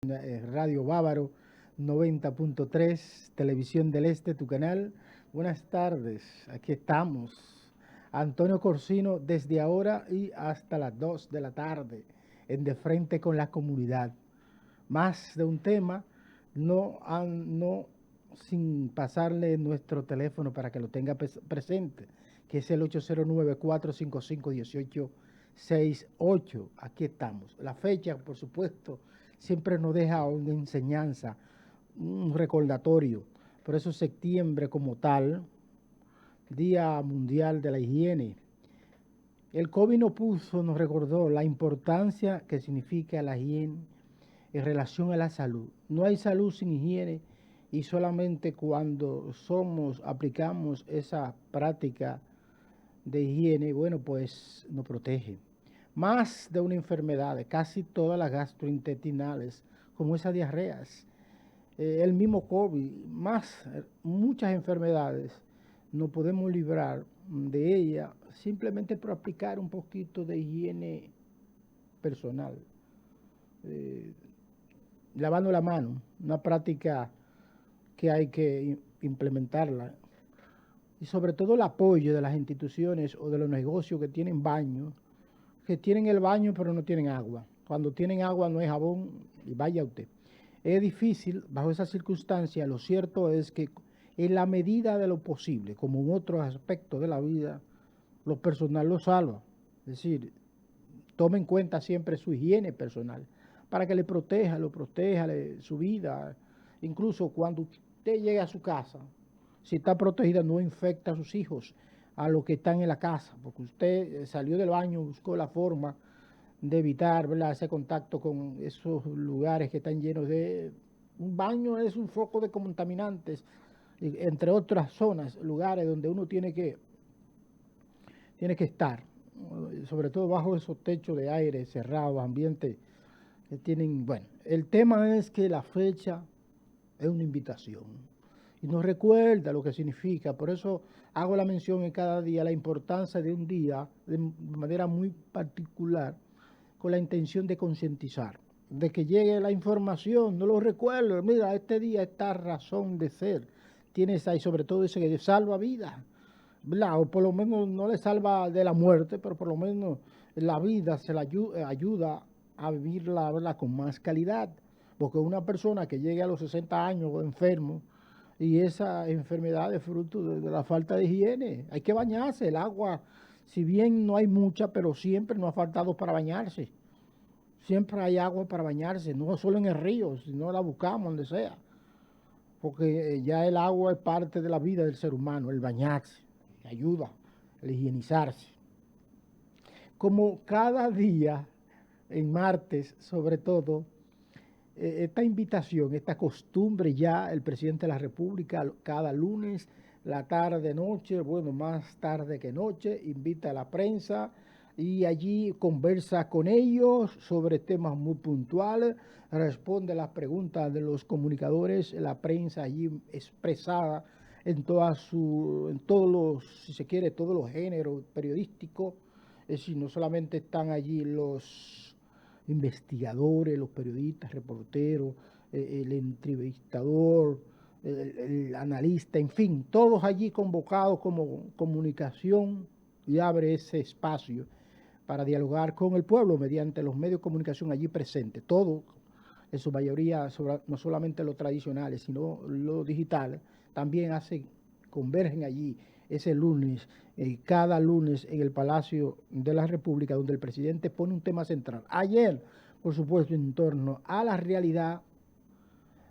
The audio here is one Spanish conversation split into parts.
Radio Bávaro 90.3, Televisión del Este, tu canal. Buenas tardes, aquí estamos. Antonio Corsino desde ahora y hasta las 2 de la tarde, en De Frente con la Comunidad. Más de un tema, no sin pasarle nuestro teléfono para que lo tenga presente, que es el 809-455-1868. Aquí estamos. La fecha, por supuesto, siempre nos deja una enseñanza, un recordatorio. Por eso septiembre como tal, Día Mundial de la Higiene. El COVID nos recordó la importancia que significa la higiene en relación a la salud. No hay salud sin higiene y solamente cuando aplicamos esa práctica de higiene, bueno, pues nos protege. Más de una enfermedad, casi todas las gastrointestinales, como esas diarreas, el mismo COVID, muchas enfermedades, no podemos librar de ella simplemente por aplicar un poquito de higiene personal. Eh, Lavando la mano, una práctica que hay que implementarla. Y sobre todo el apoyo de las instituciones o de los negocios que tienen baños, que tienen el baño pero no tienen agua. Cuando tienen agua no hay jabón y vaya usted. Es difícil bajo esas circunstancias. Lo cierto es que en la medida de lo posible, como en otros aspectos de la vida, lo personal lo salva. Es decir, tome en cuenta siempre su higiene personal para que lo proteja su vida. Incluso cuando usted llegue a su casa, si está protegida, no infecta a sus hijos, a los que están en la casa, porque usted salió del baño, buscó la forma de evitar, ¿verdad?, ese contacto con esos lugares que están llenos de... Un baño es un foco de contaminantes, entre otras zonas, lugares donde uno tiene que estar, sobre todo bajo esos techos de aire cerrados, ambientes que tienen... Bueno, el tema es que la fecha es una invitación y nos recuerda lo que significa. Por eso hago la mención en cada día, la importancia de un día de manera muy particular, con la intención de concientizar, de que llegue la información, no lo recuerdo, mira, este día esta razón de ser, tienes ahí sobre todo ese que salva vidas, ¿verdad? O por lo menos no le salva de la muerte, pero por lo menos la vida se la ayuda a vivirla, ¿verdad?, con más calidad. Porque una persona que llegue a los 60 años enfermo, y esa enfermedad es fruto de la falta de higiene, hay que bañarse, el agua, si bien no hay mucha, pero siempre nos ha faltado para bañarse. Siempre hay agua para bañarse, no solo en el río, sino la buscamos donde sea. Porque ya el agua es parte de la vida del ser humano, el bañarse, ayuda, el higienizarse. Como cada día, en martes sobre todo, esta invitación, esta costumbre ya, el presidente de la República cada lunes, la tarde, noche, bueno, más tarde que noche, invita a la prensa y allí conversa con ellos sobre temas muy puntuales, responde a las preguntas de los comunicadores, la prensa allí expresada en todos los, si se quiere, todos los géneros periodísticos. Es decir, no solamente están allí los investigadores, los periodistas, reporteros, el entrevistador, el analista, en fin, todos allí convocados como comunicación, y abre ese espacio para dialogar con el pueblo mediante los medios de comunicación allí presentes, todo en su mayoría, no solamente los tradicionales, sino los digitales, también convergen allí ese lunes, cada lunes en el Palacio de la República, donde el presidente pone un tema central. Ayer, por supuesto, en torno a la realidad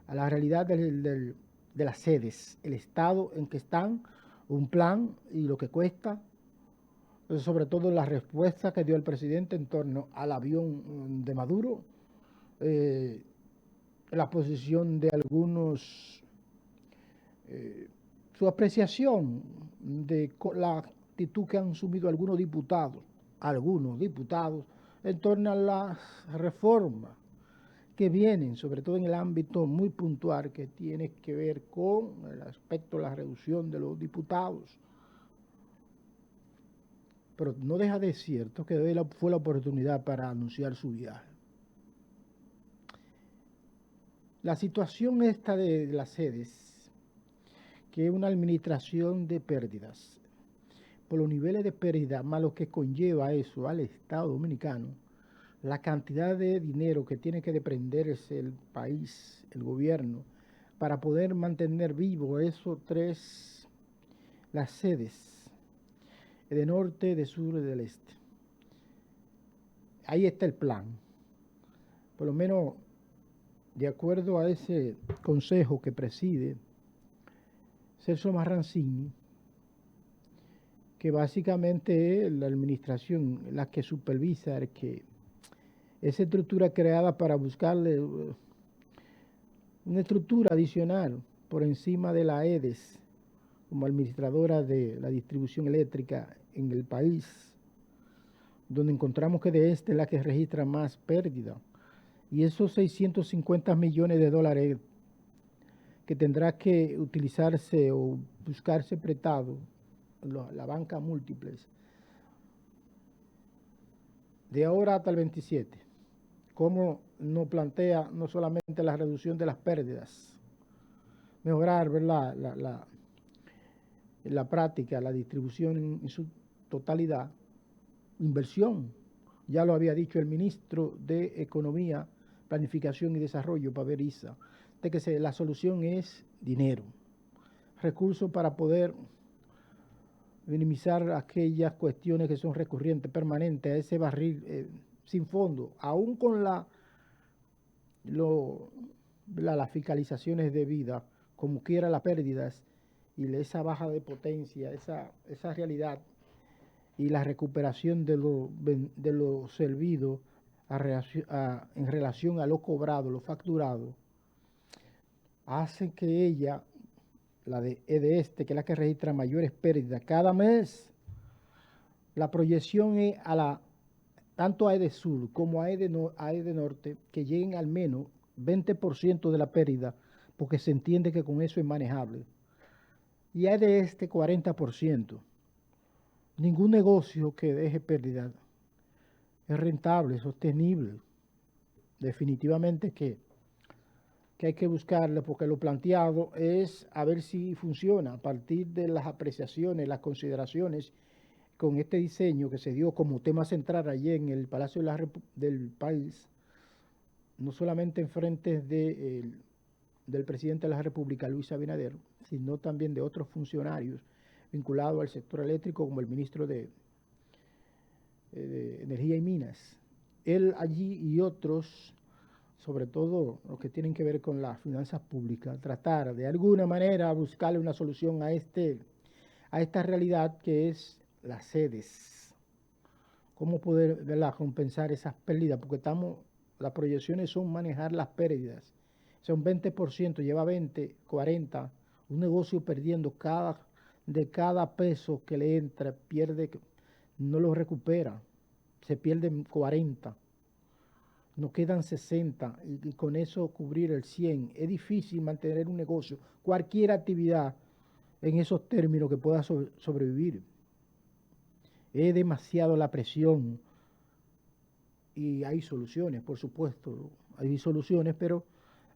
de las sedes, el estado en que están, un plan y lo que cuesta, sobre todo la respuesta que dio el presidente en torno al avión de Maduro, eh, la posición de algunos, su apreciación de la actitud que han asumido algunos diputados, en torno a las reformas que vienen, sobre todo en el ámbito muy puntual que tiene que ver con el aspecto de la reducción de los diputados. Pero no deja de cierto que hoy fue la oportunidad para anunciar su viaje. La situación esta de las sedes, que es una administración de pérdidas, por los niveles de pérdida, más lo que conlleva eso al Estado Dominicano, la cantidad de dinero que tiene que desprenderse el país, el gobierno, para poder mantener vivo esos tres, las sedes, de norte, de sur y del este. Ahí está el plan. Por lo menos, de acuerdo a ese consejo que preside Celso Marrancini, que básicamente es la administración la que supervisa, que esa estructura creada para buscarle una estructura adicional por encima de la EDES como administradora de la distribución eléctrica en el país, donde encontramos que de este es la que registra más pérdida. Y esos 650 millones de dólares que tendrá que utilizarse o buscarse prestado la banca múltiples de ahora hasta el 27, cómo nos plantea no solamente la reducción de las pérdidas, mejorar, ¿verdad?, la práctica, la distribución en su totalidad, inversión. Ya lo había dicho el ministro de Economía, Planificación y Desarrollo, Pavel Issa, de que la solución es dinero, recursos para poder minimizar aquellas cuestiones que son recurrentes, permanentes, a ese barril sin fondo, aún con las fiscalizaciones debidas, como quiera las pérdidas y esa baja de potencia, esa realidad y la recuperación de lo servido en relación a lo cobrado, lo facturado, hace que ella, la de este, que es la que registra mayores pérdidas cada mes, la proyección es tanto a EDE Sur como a EDE Norte, que lleguen al menos 20% de la pérdida, porque se entiende que con eso es manejable. Y a EDE Este 40%. Ningún negocio que deje pérdida es rentable, es sostenible. Definitivamente que hay que buscarlo, porque lo planteado es a ver si funciona a partir de las apreciaciones, las consideraciones con este diseño que se dio como tema central allí en el Palacio del País, no solamente en frente del presidente de la República, Luis Abinader, sino también de otros funcionarios vinculados al sector eléctrico, como el ministro de Energía y Minas. Él allí y otros, sobre todo los que tienen que ver con las finanzas públicas, tratar de alguna manera buscarle una solución a esta realidad que es las sedes. Cómo poder, ¿verdad?, compensar esas pérdidas, porque las proyecciones son manejar las pérdidas. Son 20%, lleva 20, 40, un negocio perdiendo de cada peso que le entra, pierde, no lo recupera, se pierden 40, nos quedan 60 y con eso cubrir el 100. Es difícil mantener un negocio, cualquier actividad en esos términos que pueda sobrevivir. Es demasiado la presión y hay soluciones, por supuesto, hay soluciones, pero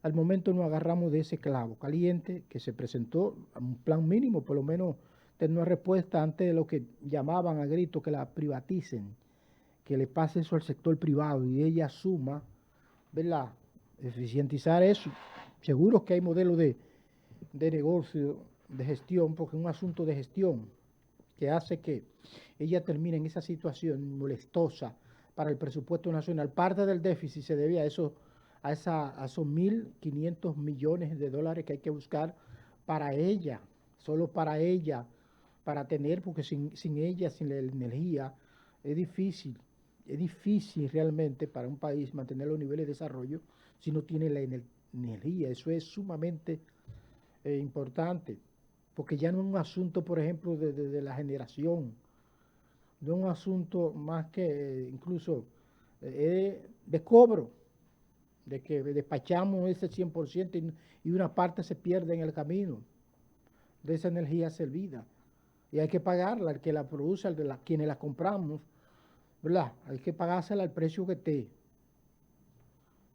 al momento nos agarramos de ese clavo caliente que se presentó, un plan mínimo, por lo menos tener una respuesta antes de lo que llamaban a grito que la privaticen, que le pase eso al sector privado y ella asuma, ¿verdad?, eficientizar eso. Seguro que hay modelos de negocio, de gestión, porque es un asunto de gestión que hace que ella termine en esa situación molestosa para el presupuesto nacional. Parte del déficit se debe a esos 1.500 millones de dólares que hay que buscar para ella, solo para ella, para tener, porque sin ella, sin la energía, es difícil realmente para un país mantener los niveles de desarrollo si no tiene la energía. Eso es sumamente importante, porque ya no es un asunto, por ejemplo, de la generación, no es un asunto más que incluso de cobro, de que despachamos ese 100% y una parte se pierde en el camino de esa energía servida. Y hay que pagarla, el que la produce, quienes la compramos, ¿verdad? Hay que pagársela al precio que esté.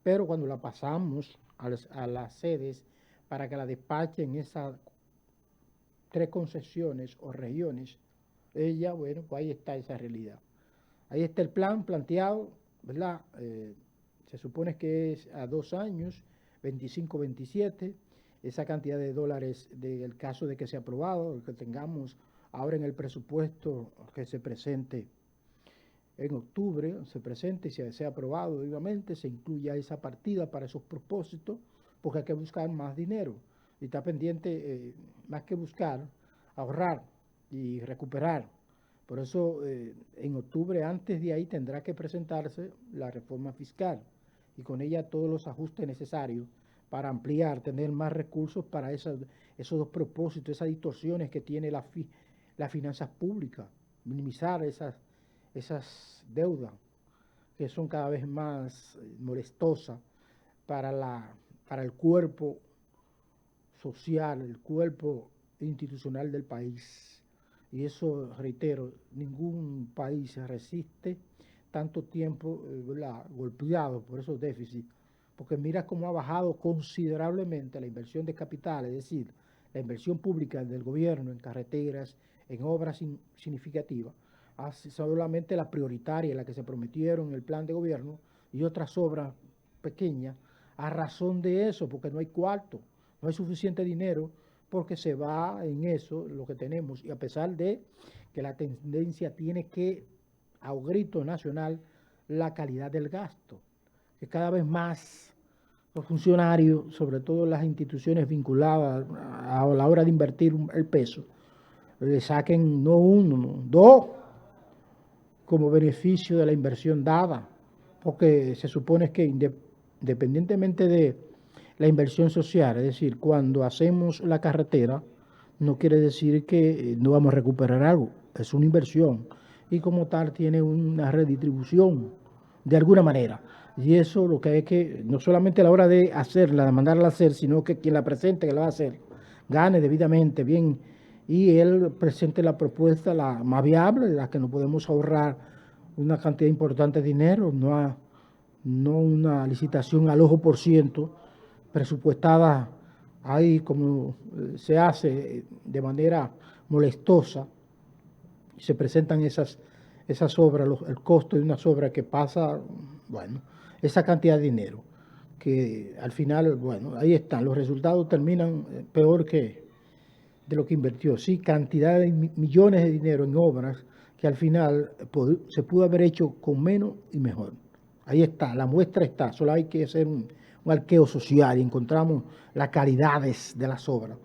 Pero cuando la pasamos a las sedes para que la despachen esas 3 concesiones o regiones, bueno, pues ahí está esa realidad. Ahí está el plan planteado, ¿verdad? Se supone que es a 2 años, 25-27, esa cantidad de dólares del caso de que sea aprobado, que tengamos ahora en el presupuesto que se presente en octubre, se presente y si sea aprobado, obviamente, se incluya esa partida para esos propósitos, porque hay que buscar más dinero. Y está pendiente, más que buscar, ahorrar y recuperar. Por eso, en octubre, antes de ahí, tendrá que presentarse la reforma fiscal y con ella todos los ajustes necesarios para ampliar, tener más recursos para esos 2 propósitos, esas distorsiones que tiene las finanzas públicas, minimizar esas deudas que son cada vez más molestosas para el cuerpo social, el cuerpo institucional del país. Y eso, reitero, ningún país se resiste tanto tiempo golpeado por esos déficits, porque mira cómo ha bajado considerablemente la inversión de capital, es decir, la inversión pública del gobierno en carreteras, en obras significativas, solamente la prioritaria, la que se prometieron en el plan de gobierno, y otras obras pequeñas, a razón de eso, porque no hay cuarto, no hay suficiente dinero, porque se va en eso lo que tenemos, y a pesar de que la tendencia tiene que, a un grito nacional, la calidad del gasto, que cada vez más los funcionarios, sobre todo las instituciones vinculadas a la hora de invertir el peso, le saquen no uno, 2 como beneficio de la inversión dada, porque se supone que independientemente de la inversión social, es decir, cuando hacemos la carretera, no quiere decir que no vamos a recuperar algo, es una inversión y como tal tiene una redistribución de alguna manera. Y eso lo que hay que, no solamente a la hora de hacerla, de mandarla a hacer, sino que quien la presente, que la va a hacer, gane debidamente, bien, y él presente la propuesta la más viable, la que nos podemos ahorrar una cantidad importante de dinero, no una licitación al ojo por ciento, presupuestada ahí como se hace de manera molestosa, y se presentan esas obras, el costo de unas obras que pasa, bueno, esa cantidad de dinero, que al final, bueno, ahí están, los resultados terminan peor que de lo que invirtió. Sí, cantidad de millones de dinero en obras que al final se pudo haber hecho con menos y mejor. Ahí está, la muestra está, solo hay que hacer un arqueo social y encontramos las calidades de las obras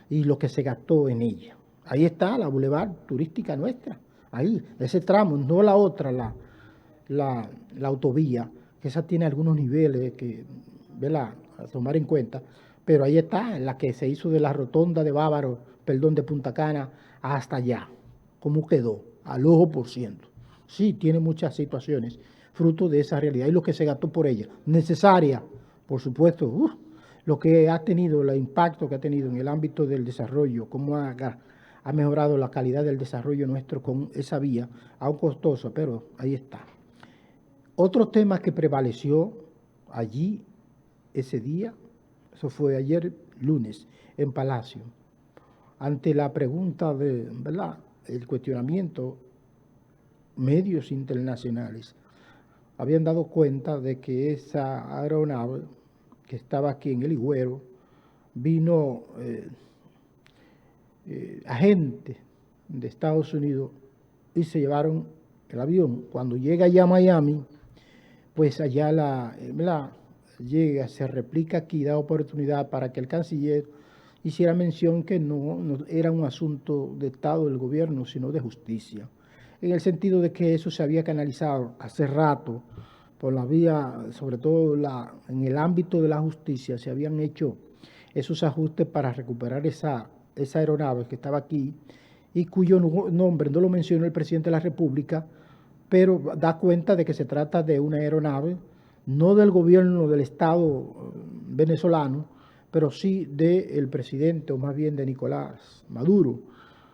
y lo que se gastó en ella. Ahí está la bulevar turística nuestra, ahí, ese tramo, no la otra, la autovía, que esa tiene algunos niveles que, ¿verdad?, a tomar en cuenta, pero ahí está, la que se hizo de la rotonda de Bávaro, perdón, de Punta Cana hasta allá, cómo quedó, al ojo por ciento. Sí, tiene muchas situaciones, fruto de esa realidad y lo que se gastó por ella, necesaria, por supuesto, lo que ha tenido, el impacto que ha tenido en el ámbito del desarrollo, cómo ha mejorado la calidad del desarrollo nuestro con esa vía, aún costosa, pero ahí está. Otro tema que prevaleció allí, ese día, eso fue ayer lunes, en Palacio, ante la pregunta de, ¿verdad?, el cuestionamiento, medios internacionales habían dado cuenta de que esa aeronave que estaba aquí en el Higüero, vino agentes de Estados Unidos y se llevaron el avión. Cuando llega allá a Miami, pues allá llega, se replica aquí, da oportunidad para que el canciller hiciera mención que no era un asunto de Estado del gobierno, sino de justicia, en el sentido de que eso se había canalizado hace rato por la vía, sobre todo en el ámbito de la justicia, se habían hecho esos ajustes para recuperar esa aeronave que estaba aquí y cuyo nombre no lo mencionó el presidente de la República, pero da cuenta de que se trata de una aeronave, no del gobierno del Estado venezolano, pero sí del presidente, o más bien de Nicolás Maduro.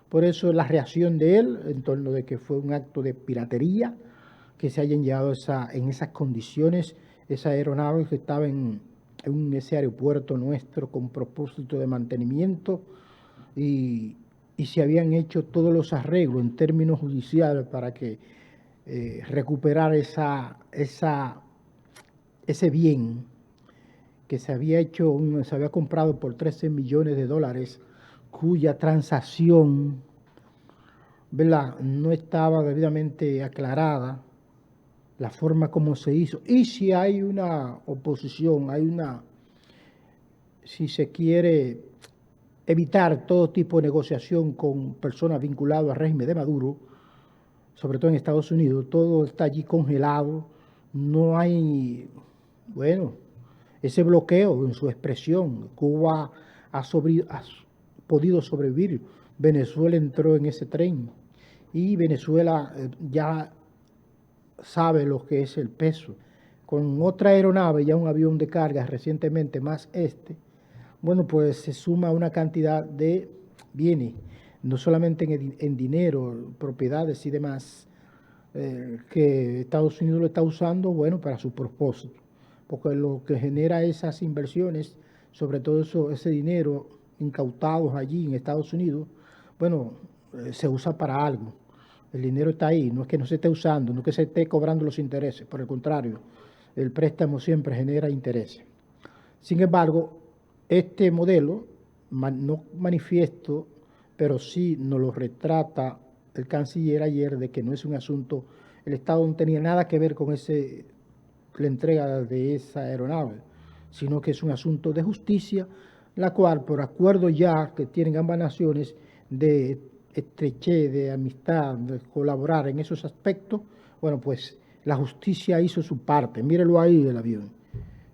Por eso la reacción de él en torno de que fue un acto de piratería, que se hayan llevado en esas condiciones esa aeronave que estaba en ese aeropuerto nuestro con propósito de mantenimiento y se habían hecho todos los arreglos en términos judiciales para que recuperar ese bien que se había hecho, se había comprado por 13 millones de dólares, cuya transacción, ¿verdad?, no estaba debidamente aclarada, la forma como se hizo. Y si hay una oposición, si se quiere evitar todo tipo de negociación con personas vinculadas al régimen de Maduro, sobre todo en Estados Unidos, todo está allí congelado, no hay, bueno, ese bloqueo en su expresión. Cuba ha podido sobrevivir, Venezuela entró en ese tren y Venezuela ya sabe lo que es el peso. Con otra aeronave, ya un avión de carga recientemente más bueno, pues se suma una cantidad de bienes, no solamente en dinero, propiedades y demás, que Estados Unidos lo está usando, bueno, para su propósito, porque lo que genera esas inversiones, sobre todo ese dinero incautados allí en Estados Unidos, bueno, se usa para algo. El dinero está ahí, no es que no se esté usando, no es que se esté cobrando los intereses, por el contrario, el préstamo siempre genera intereses. Sin embargo, este modelo, no manifiesto, pero sí nos lo retrata el canciller ayer, de que no es un asunto, el Estado no tenía nada que ver con la entrega de esa aeronave, sino que es un asunto de justicia, la cual, por acuerdo ya que tienen ambas naciones de estrechez, de amistad, de colaborar en esos aspectos, bueno, pues la justicia hizo su parte. Mírelo ahí el avión.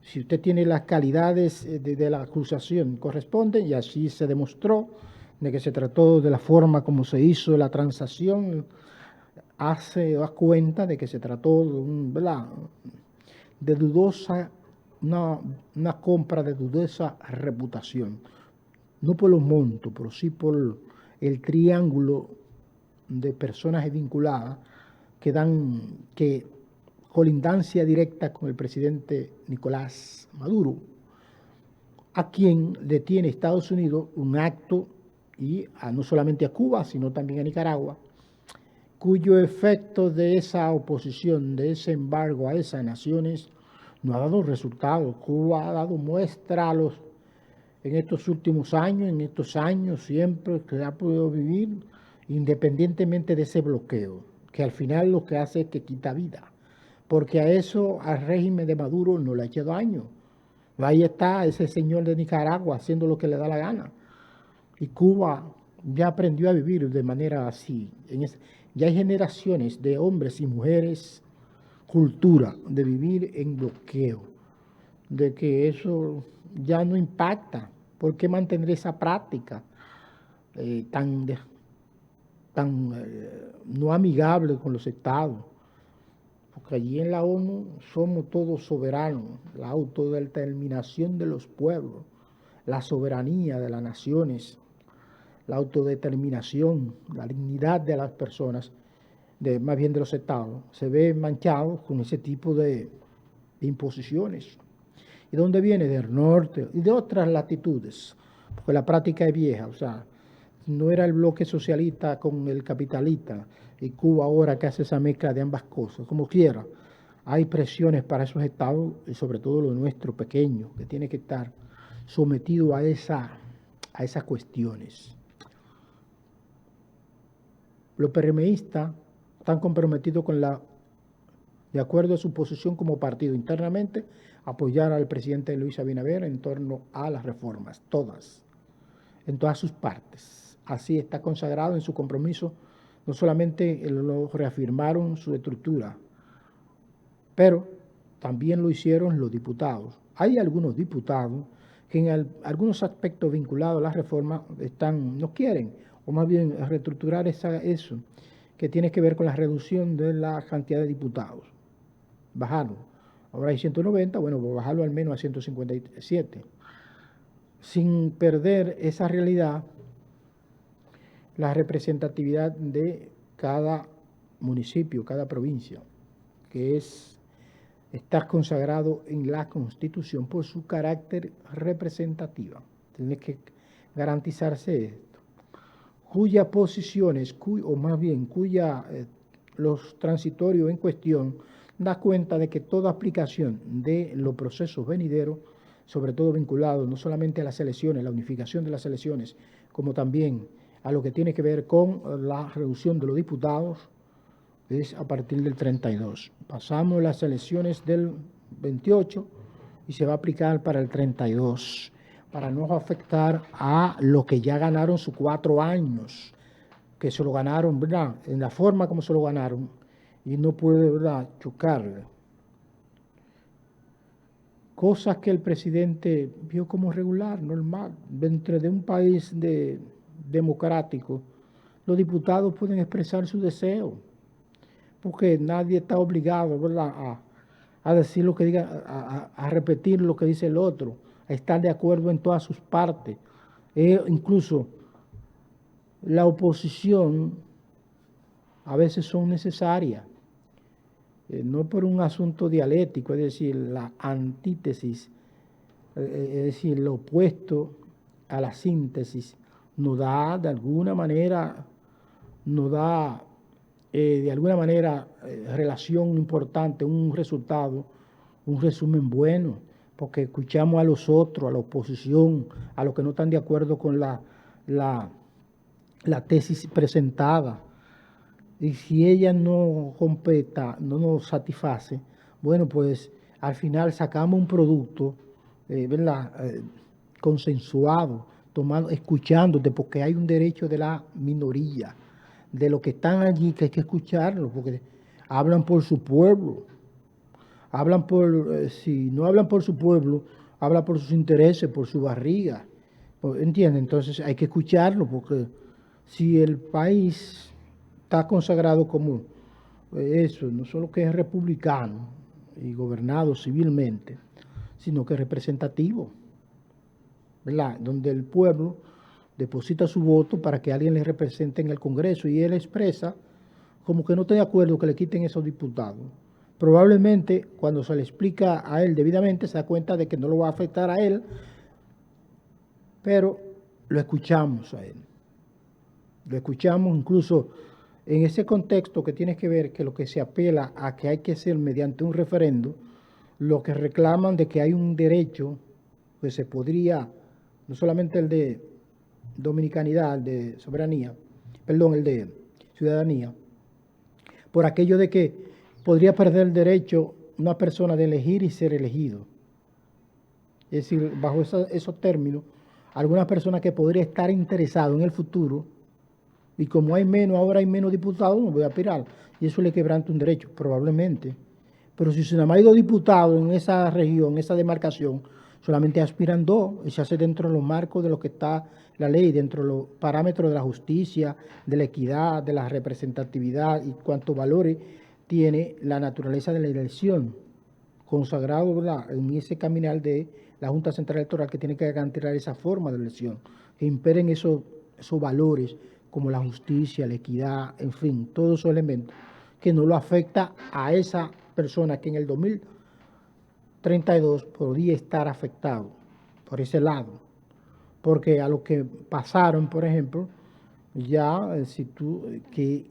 Si usted tiene las calidades de la acusación corresponden, y así se demostró de que se trató de la forma como se hizo la transacción, da cuenta de que se trató de dudosa, una compra de dudosa reputación. No por los montos, pero sí por el triángulo de personas vinculadas que colindancia directa con el presidente Nicolás Maduro, a quien detiene Estados Unidos un acto, y no solamente a Cuba, sino también a Nicaragua, cuyo efecto de esa oposición, de ese embargo a esas naciones, no ha dado resultados. Cuba ha dado muestra en estos últimos años, en estos años siempre que ha podido vivir, independientemente de ese bloqueo, que al final lo que hace es que quita vida, porque a eso, al régimen de Maduro, no le ha hecho daño. Ahí está ese señor de Nicaragua haciendo lo que le da la gana. Y Cuba ya aprendió a vivir de manera así. Ya hay generaciones de hombres y mujeres, cultura de vivir en bloqueo, de que eso ya no impacta. ¿Por qué mantener esa práctica tan no amigable con los estados? Porque allí en la ONU somos todos soberanos, la autodeterminación de los pueblos, la soberanía de las naciones, la autodeterminación, la dignidad de las personas, más bien de los estados, se ve manchado con ese tipo de imposiciones. ¿Y dónde viene? Del norte y de otras latitudes, porque la práctica es vieja, o sea, no era el bloque socialista con el capitalista, y Cuba ahora que hace esa mezcla de ambas cosas. Como quiera, hay presiones para esos estados, y sobre todo lo nuestro pequeño, que tiene que estar sometido a esas cuestiones. Los PRMistas están comprometidos de acuerdo a su posición como partido internamente, apoyar al presidente Luis Abinader en torno a las reformas, todas, en todas sus partes. Así está consagrado en su compromiso, no solamente lo reafirmaron su estructura, pero también lo hicieron los diputados. Hay algunos diputados que en algunos aspectos vinculados a la reforma no quieren, o más bien reestructurar eso, que tiene que ver con la reducción de la cantidad de diputados. Bajarlo. Ahora hay 190, bueno, pues bajarlo al menos a 157. Sin perder esa realidad, la representatividad de cada municipio, cada provincia, que es está consagrado en la Constitución por su carácter representativo. Tiene que garantizarse esto. Cuyas posiciones, o más bien los transitorios en cuestión, da cuenta de que toda aplicación de los procesos venideros, sobre todo vinculados no solamente a las elecciones, la unificación de las elecciones, como también a lo que tiene que ver con la reducción de los diputados, es a partir del 32. Pasamos las elecciones del 28 y se va a aplicar para el 32, para no afectar a los que ya ganaron sus 4 años, que se lo ganaron, ¿verdad?, en la forma como se lo ganaron, y no puede, ¿verdad?, chocarle. Cosas que el presidente vio como regular, normal. Dentro de un país democrático, los diputados pueden expresar su deseo, porque nadie está obligado, ¿verdad?, a decir lo que diga, a repetir lo que dice el otro, a estar de acuerdo en todas sus partes. Incluso la oposición a veces son necesarias, no por un asunto dialéctico, es decir, la antítesis, es decir, lo opuesto a la síntesis, nos da de alguna manera, relación importante, un resultado, un resumen bueno, porque escuchamos a los otros, a la oposición, a los que no están de acuerdo con la tesis presentada. Y si ella no completa, no nos satisface, bueno, pues al final sacamos un producto, ¿verdad?, consensuado, escuchándote, porque hay un derecho de la minoría, de los que están allí, que hay que escucharlos, porque hablan por su pueblo, si no hablan por su pueblo, hablan por sus intereses, por su barriga, ¿entiendes? Entonces hay que escucharlo, porque si el país está consagrado como eso, no solo que es republicano y gobernado civilmente, sino que es representativo, ¿verdad?, donde el pueblo deposita su voto para que alguien le represente en el Congreso y él expresa como que no está de acuerdo que le quiten esos diputados. Probablemente cuando se le explica a él debidamente se da cuenta de que no lo va a afectar a él, pero lo escuchamos a él. Lo escuchamos incluso en ese contexto que tiene que ver que lo que se apela a que hay que hacer mediante un referendo, lo que reclaman de que hay un derecho que se podría, no solamente el de dominicanidad, el de soberanía, perdón, el de ciudadanía, por aquello de que podría perder el derecho una persona de elegir y ser elegido. Es decir, bajo esos términos, alguna persona que podría estar interesado en el futuro, y como ahora hay menos diputados, no voy a aspirar, y eso le quebranta un derecho, probablemente. Pero si se nada más hay 2 diputados en esa región, en esa demarcación, solamente aspiran 2, y se hace dentro de los marcos de lo que está la ley, dentro de los parámetros de la justicia, de la equidad, de la representatividad y cuántos valores tiene la naturaleza de la elección, consagrado, ¿verdad?, en ese caminar de la Junta Central Electoral, que tiene que garantizar esa forma de elección, que imperen esos valores como la justicia, la equidad, en fin, todos esos elementos que no lo afecta a esa persona que en el 2032 podría estar afectado por ese lado. Porque a los que pasaron, por ejemplo, ya, que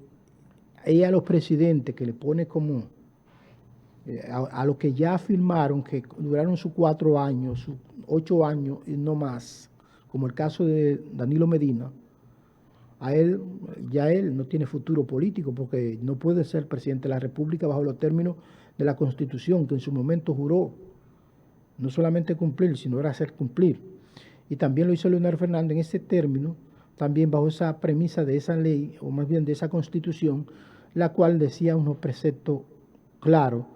a los presidentes que le pone como, a los que ya firmaron, que duraron sus 4 años, sus 8 años y no más, como el caso de Danilo Medina, él no tiene futuro político porque no puede ser presidente de la República bajo los términos de la Constitución, que en su momento juró no solamente cumplir, sino era hacer cumplir. Y también lo hizo Leonel Fernández en ese término, también bajo esa premisa de esa ley, o más bien de esa Constitución, la cual decía unos preceptos claros,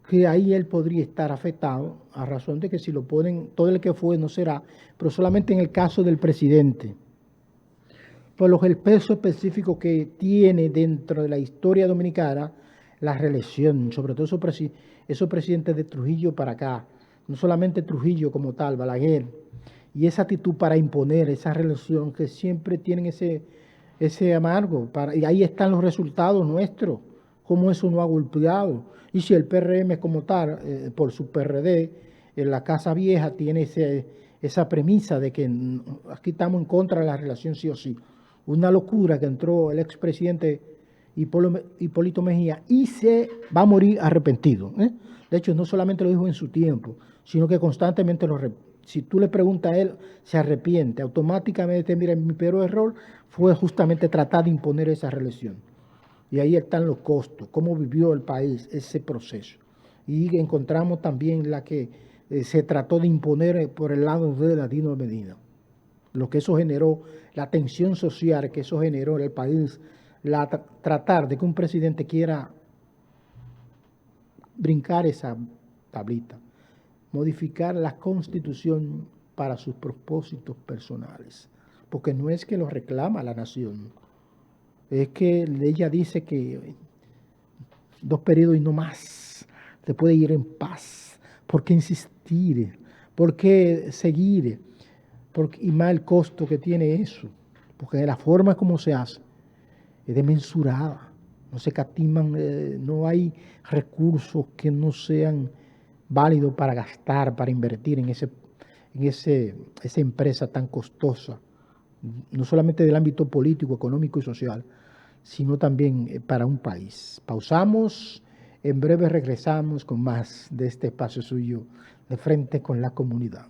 que ahí él podría estar afectado, a razón de que si lo ponen, todo el que fue no será, pero solamente en el caso del presidente. Por el peso específico que tiene dentro de la historia dominicana la reelección, sobre todo esos presidentes de Trujillo para acá, no solamente Trujillo como tal, Balaguer, y esa actitud para imponer esa reelección que siempre tienen ese amargo, y ahí están los resultados nuestros, cómo eso no ha golpeado. Y si el PRM como tal, por su PRD, en la Casa Vieja tiene esa premisa de que aquí estamos en contra de la relación sí o sí. Una locura que entró el expresidente Hipólito Mejía y se va a morir arrepentido. De hecho, no solamente lo dijo en su tiempo, sino que constantemente si tú le preguntas a él, se arrepiente. Automáticamente, mira, mi peor error fue justamente tratar de imponer esa relación. Y ahí están los costos, cómo vivió el país ese proceso. Y encontramos también la que se trató de imponer por el lado de Danilo Medina. Lo que eso generó, la tensión social que eso generó en el país, tratar de que un presidente quiera brincar esa tablita, modificar la constitución para sus propósitos personales, porque no es que lo reclama la nación, es que ella dice que 2 periodos y no más, se puede ir en paz. ¿Por qué insistir? ¿Por qué seguir? Y más el costo que tiene eso, porque de la forma como se hace es desmensurada, no se catiman, no hay recursos que no sean válidos para gastar, para invertir en esa empresa tan costosa, no solamente del ámbito político, económico y social, sino también para un país. Pausamos, en breve regresamos con más de este espacio suyo de Frente con la Comunidad.